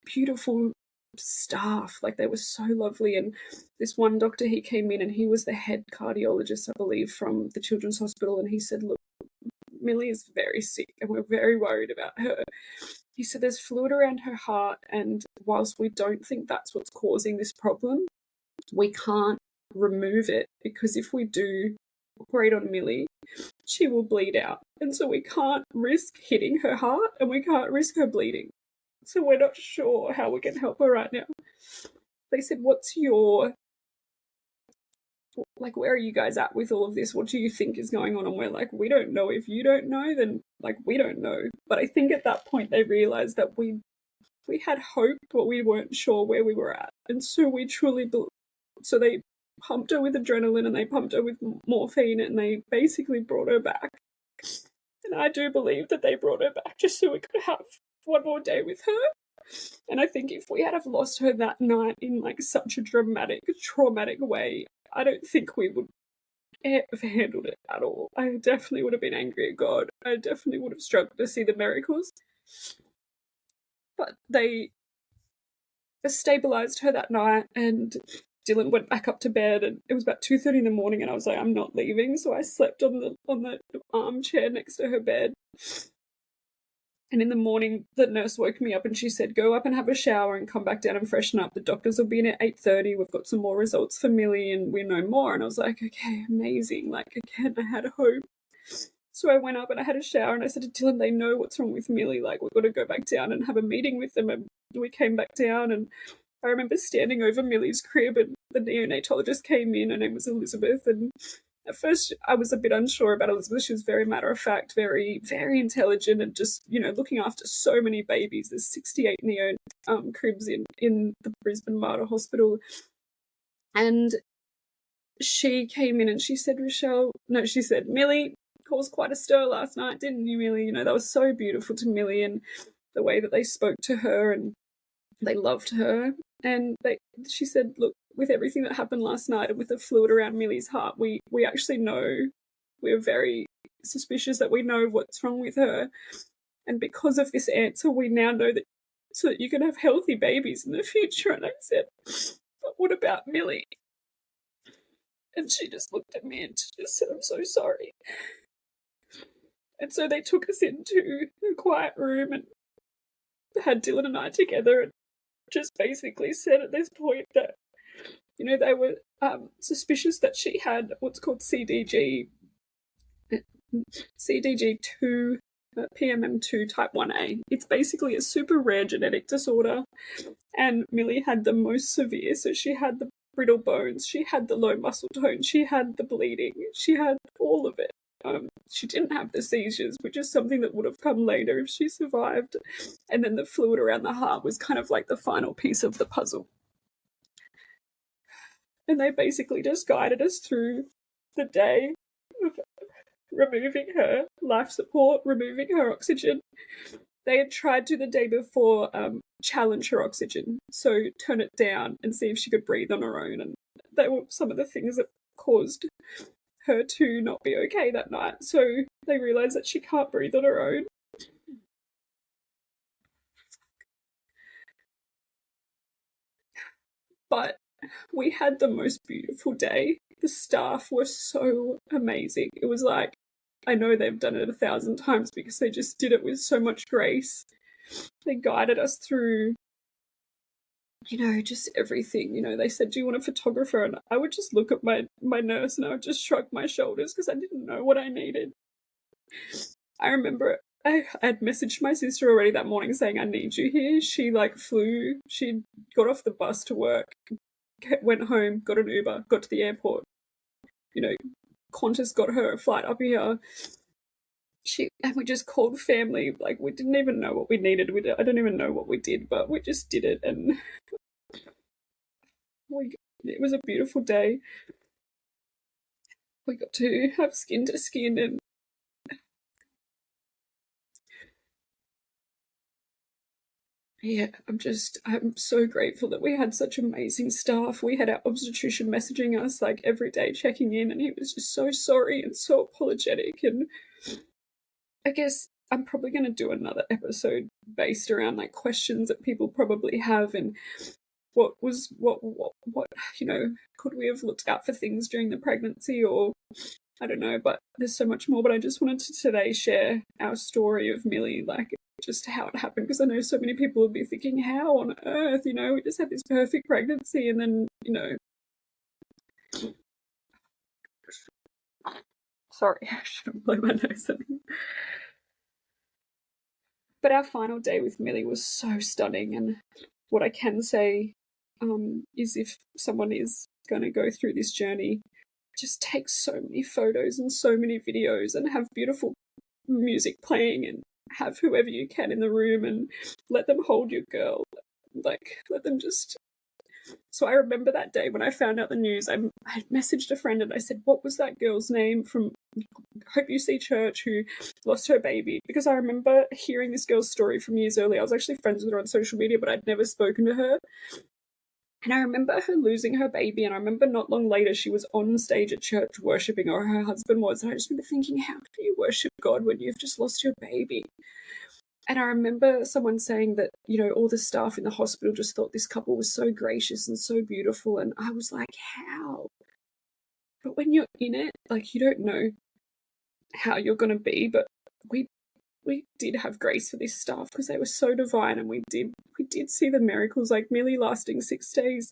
A: beautiful staff. Like, they were so lovely. And this one doctor, he came in and he was the head cardiologist, I believe, from the children's hospital. And he said, look, Millie is very sick and we're very worried about her. He said there's fluid around her heart, and whilst we don't think that's what's causing this problem, we can't remove it, because if we do operate on Millie, she will bleed out. And so we can't risk hitting her heart and we can't risk her bleeding. So we're not sure how we can help her right now. They said, where are you guys at with all of this? What do you think is going on? And we're like, we don't know. If you don't know, then we don't know. But I think at that point they realized that we had hope, but we weren't sure where we were at. And so so they pumped her with adrenaline and they pumped her with morphine, and they basically brought her back. And I do believe that they brought her back just so we could have one more day with her. And I think if we had have lost her that night in such a dramatic, traumatic way, I don't think we would have handled it at all. I definitely would have been angry at God. I definitely would have struggled to see the miracles. But they stabilized her that night, and Dylan went back up to bed, and it was about 2:30 in the morning, and I was like, I'm not leaving. So I slept on the armchair next to her bed. And in the morning, the nurse woke me up and she said, go up and have a shower and come back down and freshen up. The doctors will be in at 8:30. We've got some more results for Millie and we know more. And I was like, okay, amazing. Again, I had hope. So I went up and I had a shower and I said to Dylan, they know what's wrong with Millie. We've got to go back down and have a meeting with them. And we came back down, and I remember standing over Millie's crib, and the neonatologist came in. Her name was Elizabeth. And at first, I was a bit unsure about Elizabeth. She was very matter-of-fact, very, very intelligent, and just, looking after so many babies. There's 68 cribs in the Brisbane Mater Hospital. And she came in and she said, Millie caused quite a stir last night, didn't you, Millie? That was so beautiful to Millie, and the way that they spoke to her, and they loved her. And she said, look, with everything that happened last night and with the fluid around Millie's heart, we actually know, we're very suspicious that we know what's wrong with her. And because of this answer, we now know that so that you can have healthy babies in the future. And I said, but what about Millie? And she just looked at me and just said, I'm so sorry. And so they took us into a quiet room and had Dylan and I together and just basically said at this point that, they were suspicious that she had what's called CDG2, PMM2 type 1A. It's basically a super rare genetic disorder, and Millie had the most severe. So she had the brittle bones, she had the low muscle tone, she had the bleeding, she had all of it. She didn't have the seizures, which is something that would have come later if she survived. And then the fluid around the heart was kind of like the final piece of the puzzle. And they basically just guided us through the day of removing her life support, removing her oxygen. They had tried to the day before challenge her oxygen, so turn it down and see if she could breathe on her own. And they were some of the things that caused her to not be okay that night. So they realised that she can't breathe on her own. But we had the most beautiful day. The staff were so amazing. It was like, I know they've done it 1,000 times because they just did it with so much grace. They guided us through, just everything. They said, do you want a photographer? And I would just look at my nurse and I would just shrug my shoulders because I didn't know what I needed. I remember I had messaged my sister already that morning saying, I need you here. She flew, she got off the bus to work, went home, got an Uber, got to the airport. Qantas got her a flight up here. And we just called family. We didn't even know what we needed. I don't even know what we did, but we just did it. And it was a beautiful day. We got to have skin to skin, and yeah, I'm so grateful that we had such amazing staff. We had our obstetrician messaging us like every day, checking in, and he was just so sorry and so apologetic. And I guess I'm probably going to do another episode based around like questions that people probably have, and what could we have looked out for things during the pregnancy, or I don't know, but there's so much more. But I just wanted to today share our story of Millie, like just how it happened, because I know so many people will be thinking, how on earth, we just had this perfect pregnancy, and then, sorry, I shouldn't blow my nose. But our final day with Millie was so stunning, and what I can say is if someone is going to go through this journey, just take so many photos and so many videos and have beautiful music playing and have whoever you can in the room and let them hold your girl. Like, let them just... So I remember that day when I found out the news, I messaged a friend and I said, what was that girl's name from Hope You See Church who lost her baby? Because I remember hearing this girl's story from years earlier. I was actually friends with her on social media, but I'd never spoken to her. And I remember her losing her baby, and I remember not long later she was on stage at church worshipping, or her husband was, and I just remember thinking, how do you worship God when you've just lost your baby? And I remember someone saying that, all the staff in the hospital just thought this couple was so gracious and so beautiful, and I was like, how? But when you're in it, like, you don't know how you're going to be, but we did have grace for this staff because they were so divine, and we did see the miracles, like Millie lasting 6 days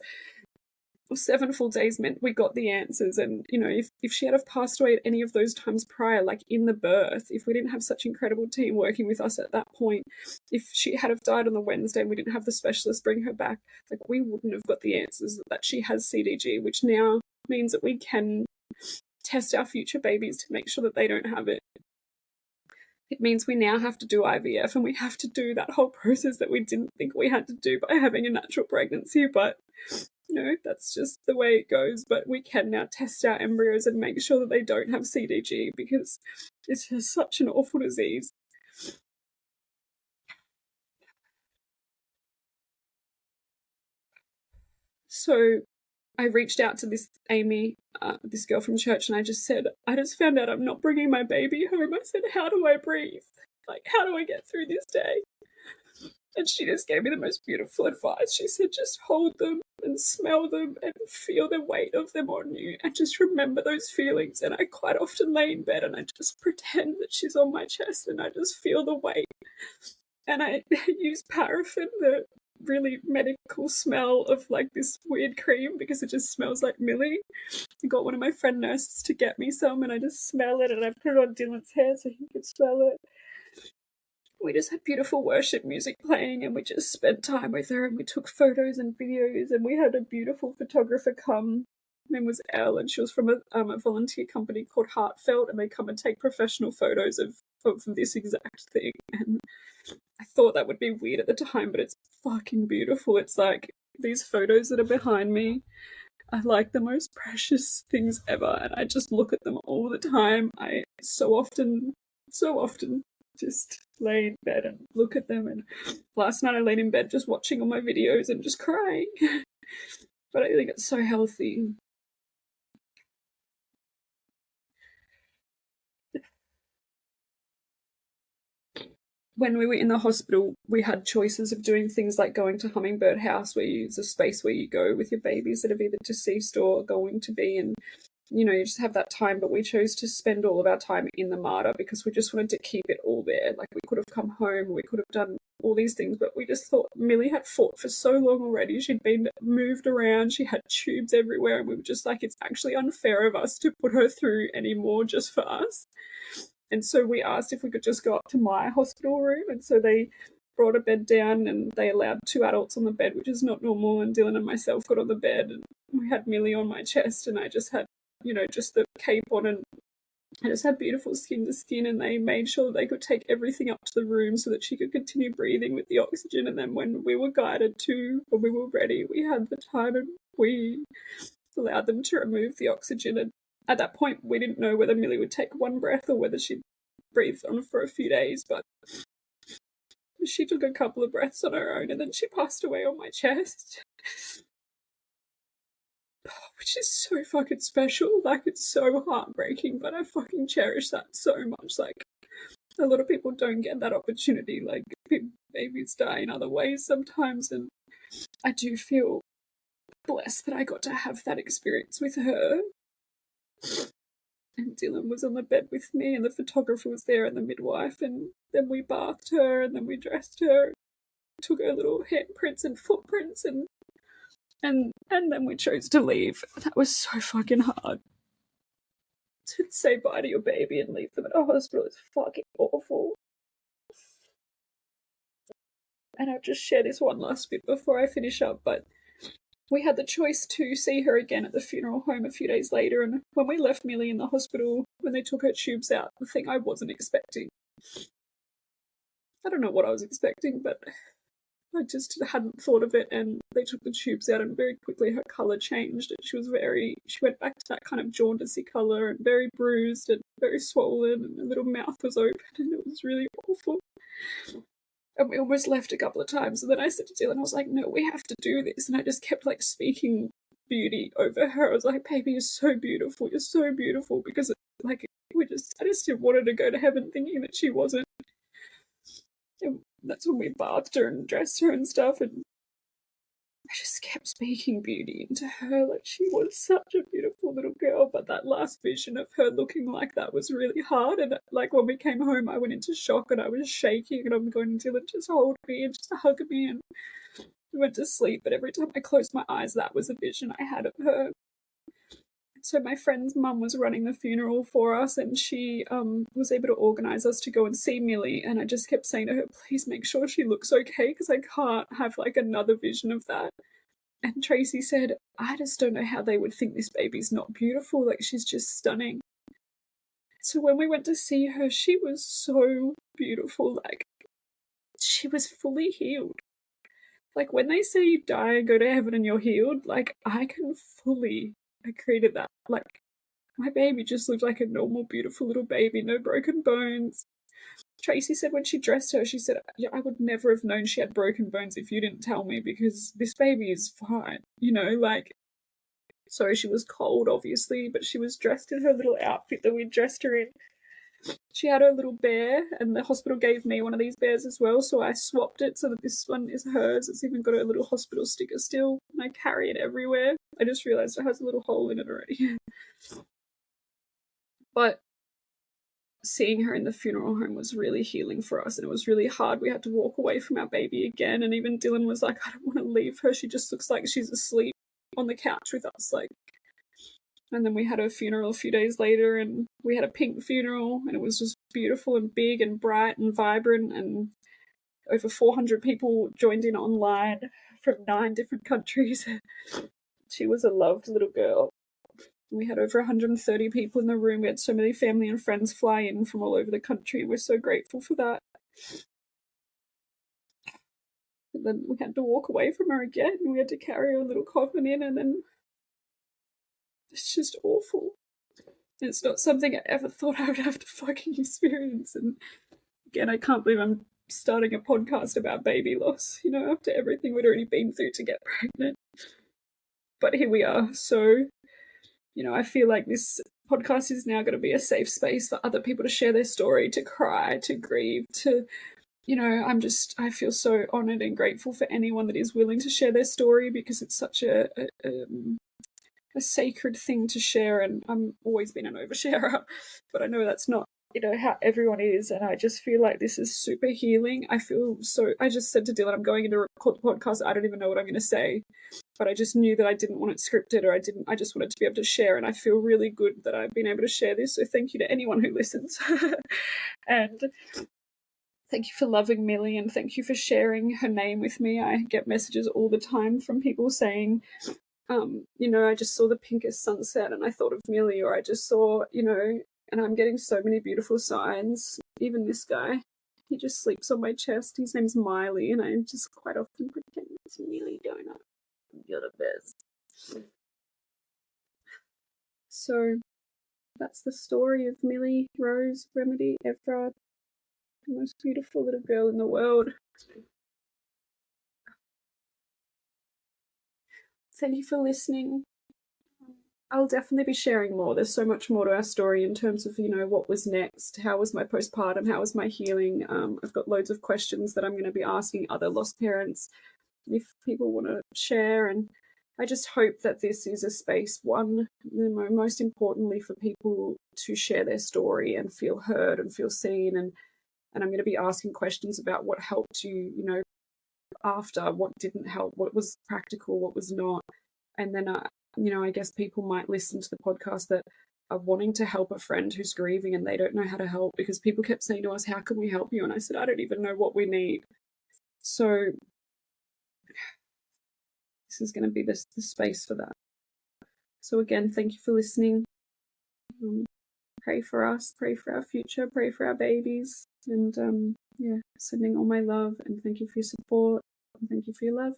A: or 7 full days meant we got the answers. And if she had have passed away at any of those times prior, like in the birth, if we didn't have such incredible team working with us at that point, if she had have died on the Wednesday and we didn't have the specialist bring her back, like, we wouldn't have got the answers that she has CDG, which now means that we can test our future babies to make sure that they don't have it. It means we now have to do IVF, and we have to do that whole process that we didn't think we had to do by having a natural pregnancy. But, that's just the way it goes. But we can now test our embryos and make sure that they don't have CDG, because it's just such an awful disease. So I reached out to this Amy, this girl from church, and I just said, I just found out I'm not bringing my baby home. I said, how do I breathe? Like, how do I get through this day? And she just gave me the most beautiful advice. She said, just hold them and smell them and feel the weight of them on you, and just remember those feelings. And I quite often lay in bed and I just pretend that she's on my chest and I just feel the weight. And I use paraffin, the really medical smell of like this weird cream, because it just smells like Millie. I got one of my friend nurses to get me some, and I just smell it, and I put it on Dylan's hair so he could smell it. We just had beautiful worship music playing, and we just spent time with her, and we took photos and videos, and we had a beautiful photographer come. Her name was Elle, and she was from a volunteer company called Heartfelt, and they come and take professional photos of this exact thing. And I thought that would be weird at the time, but it's fucking beautiful. It's like these photos that are behind me are like the most precious things ever, and I just look at them all the time. I so often just lay in bed and look at them, and last night I laid in bed just watching all my videos and just crying. But I think it's so healthy. When we were in the hospital, we had choices of doing things like going to Hummingbird House, where it's a space where you go with your babies that have either deceased or going to be, and you just have that time. But we chose to spend all of our time in the Mater because we just wanted to keep it all there. Like, we could have come home, we could have done all these things, but we just thought Millie had fought for so long already. She'd been moved around, she had tubes everywhere, and we were just like, it's actually unfair of us to put her through anymore just for us. And so we asked if we could just go up to my hospital room, and so they brought a bed down and they allowed 2 adults on the bed, which is not normal, and Dylan and myself got on the bed, and we had Millie on my chest, and I just had, just the cape on, and I just had beautiful skin to skin, and they made sure that they could take everything up to the room so that she could continue breathing with the oxygen. And then when we were guided to, when we were ready, we had the time and we allowed them to remove the oxygen. And at that point, we didn't know whether Millie would take one breath or whether she'd breathe on for a few days, but She took a couple of breaths on her own and then she passed away on my chest. Which is so fucking special. Like, it's so heartbreaking, but I fucking cherish that so much. Like, a lot of people don't get that opportunity. Like, babies die in other ways sometimes, and I do feel blessed that I got to have that experience with her. And Dylan was on the bed with me, and the photographer was there, and the midwife, and then we bathed her, and then we dressed her, took her little handprints and footprints, and then we chose to leave. That was so fucking hard. To say bye to your baby and leave them at a hospital is fucking awful. And I'll just share this one last bit before I finish up, but we had the choice to see her again at the funeral home a few days later, and when we left Millie in the hospital, when they took her tubes out, the thing I wasn't expecting. I don't know what I was expecting, but I just hadn't thought of it, and they took the tubes out, and very quickly her colour changed, and she went back to that kind of jaundicey colour, and very bruised and very swollen, and her little mouth was open, and it was really awful. And we almost left a couple of times, and then I said to Dylan, I was like, no, we have to do this, and I just kept like speaking beauty over her. I was like, baby, you're so beautiful, because like I just didn't want her to go to heaven thinking that she wasn't. And that's when we bathed her and dressed her and stuff, and I just kept speaking beauty into her. Like, she was such a beautiful little girl, but that last vision of her looking like that was really hard. And like, when we came home, I went into shock and I was shaking, and I'm going, Dylan, just hold me and just hug me, and we went to sleep. But every time I closed my eyes, that was a vision I had of her. So my friend's mum was running the funeral for us, and she was able to organise us to go and see Millie, and I just kept saying to her, please make sure she looks okay, because I can't have like another vision of that. And Tracy said, I just don't know how they would think this baby's not beautiful, like she's just stunning. So when we went to see her, she was so beautiful, like she was fully healed. Like, when they say you die and go to heaven and you're healed, like, I can fully agree to that. Like, my baby just looked like a normal, beautiful little baby, no broken bones. Tracy said when she dressed her, she said, yeah, I would never have known she had broken bones if you didn't tell me, because this baby is fine, you know, like, so she was cold, obviously, but she was dressed in her little outfit that we dressed her in. She had her little bear, and the hospital gave me one of these bears as well, so I swapped it so that this one is hers. It's even got her little hospital sticker still, and I carry it everywhere. I just realised it has a little hole in it already. But seeing her in the funeral home was really healing for us, and it was really hard. We had to walk away from our baby again, and even Dylan was like, I don't want to leave her. She just looks like she's asleep on the couch with us, like. And then we had her funeral a few days later, and we had a pink funeral, and it was just beautiful and big and bright and vibrant, and over 400 people joined in online from 9 different countries. She was a loved little girl. We had over 130 people in the room. We had so many family and friends fly in from all over the country, and we're so grateful for that. And then we had to walk away from her again, and we had to carry her little coffin in, and then it's just awful. It's not something I ever thought I would have to fucking experience. And again, I can't believe I'm starting a podcast about baby loss, you know, after everything we'd already been through to get pregnant. But here we are. So, you know, I feel like this podcast is now going to be a safe space for other people to share their story, to cry, to grieve, to, you know, I feel so honoured and grateful for anyone that is willing to share their story, because it's such a sacred thing to share, and I'm always been an oversharer, but I know that's not, you know, how everyone is, and I just feel like this is super healing. I just said to Dylan, I'm going into record the podcast, I don't even know what I'm going to say, but I just knew that I didn't want it scripted, or I just wanted to be able to share, and I feel really good that I've been able to share this, so thank you to anyone who listens. And thank you for loving Millie, and thank you for sharing her name with me. I get messages all the time from people saying, you know, I just saw the pinkest sunset and I thought of Millie, or I just saw, you know, and I'm getting so many beautiful signs. Even this guy, he just sleeps on my chest. His name's Miley, and I just quite often pretend it's Millie going up. You're the best. So that's the story of Millie Rose Remedy Everard, the most beautiful little girl in the world. Thank you for listening. I'll definitely be sharing more. There's so much more to our story in terms of, what was next, how was my postpartum, how was my healing. I've got loads of questions that I'm going to be asking other lost parents if people want to share. And I just hope that this is a space, most importantly, for people to share their story and feel heard and feel seen. And I'm going to be asking questions about what helped you, after, what didn't help, what was practical, what was not. And then I guess people might listen to the podcast that are wanting to help a friend who's grieving and they don't know how to help, because people kept saying to us, how can we help you? And I said, I don't even know what we need. So this is going to be the space for that. So again, thank you for listening. Pray for us, pray for our future, pray for our babies. And sending all my love, and thank you for your support, and thank you for your love.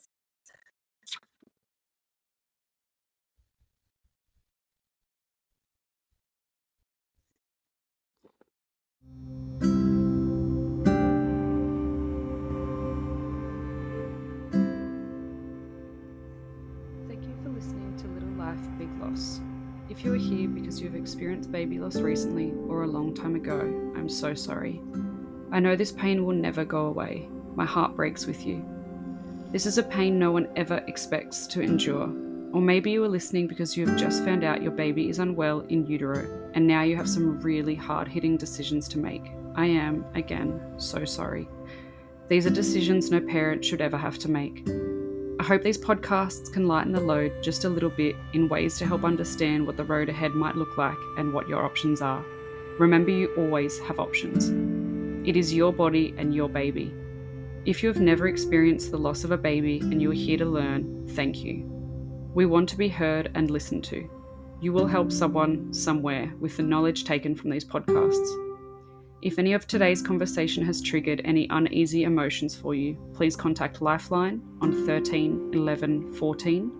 A: Thank you for listening to Little Life, Big Loss. If you are here because you've experienced baby loss recently or a long time ago, I'm so sorry. I know this pain will never go away. My heart breaks with you. This is a pain no one ever expects to endure. Or maybe you are listening because you have just found out your baby is unwell in utero, and now you have some really hard-hitting decisions to make. I am, again, so sorry. These are decisions no parent should ever have to make. I hope these podcasts can lighten the load just a little bit in ways to help understand what the road ahead might look like and what your options are. Remember, you always have options. It is your body and your baby. If you have never experienced the loss of a baby and you are here to learn, thank you. We want to be heard and listened to. You will help someone somewhere with the knowledge taken from these podcasts. If any of today's conversation has triggered any uneasy emotions for you, please contact Lifeline on 13 11 14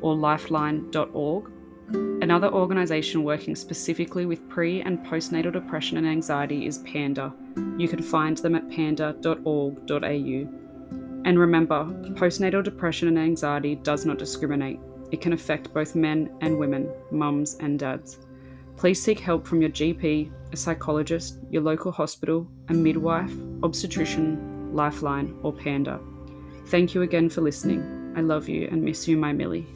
A: or lifeline.org. Another organisation working specifically with pre- and postnatal depression and anxiety is Panda. You can find them at panda.org.au. And remember, postnatal depression and anxiety does not discriminate. It can affect both men and women, mums and dads. Please seek help from your GP, a psychologist, your local hospital, a midwife, obstetrician, Lifeline, or Panda. Thank you again for listening. I love you and miss you, my Millie.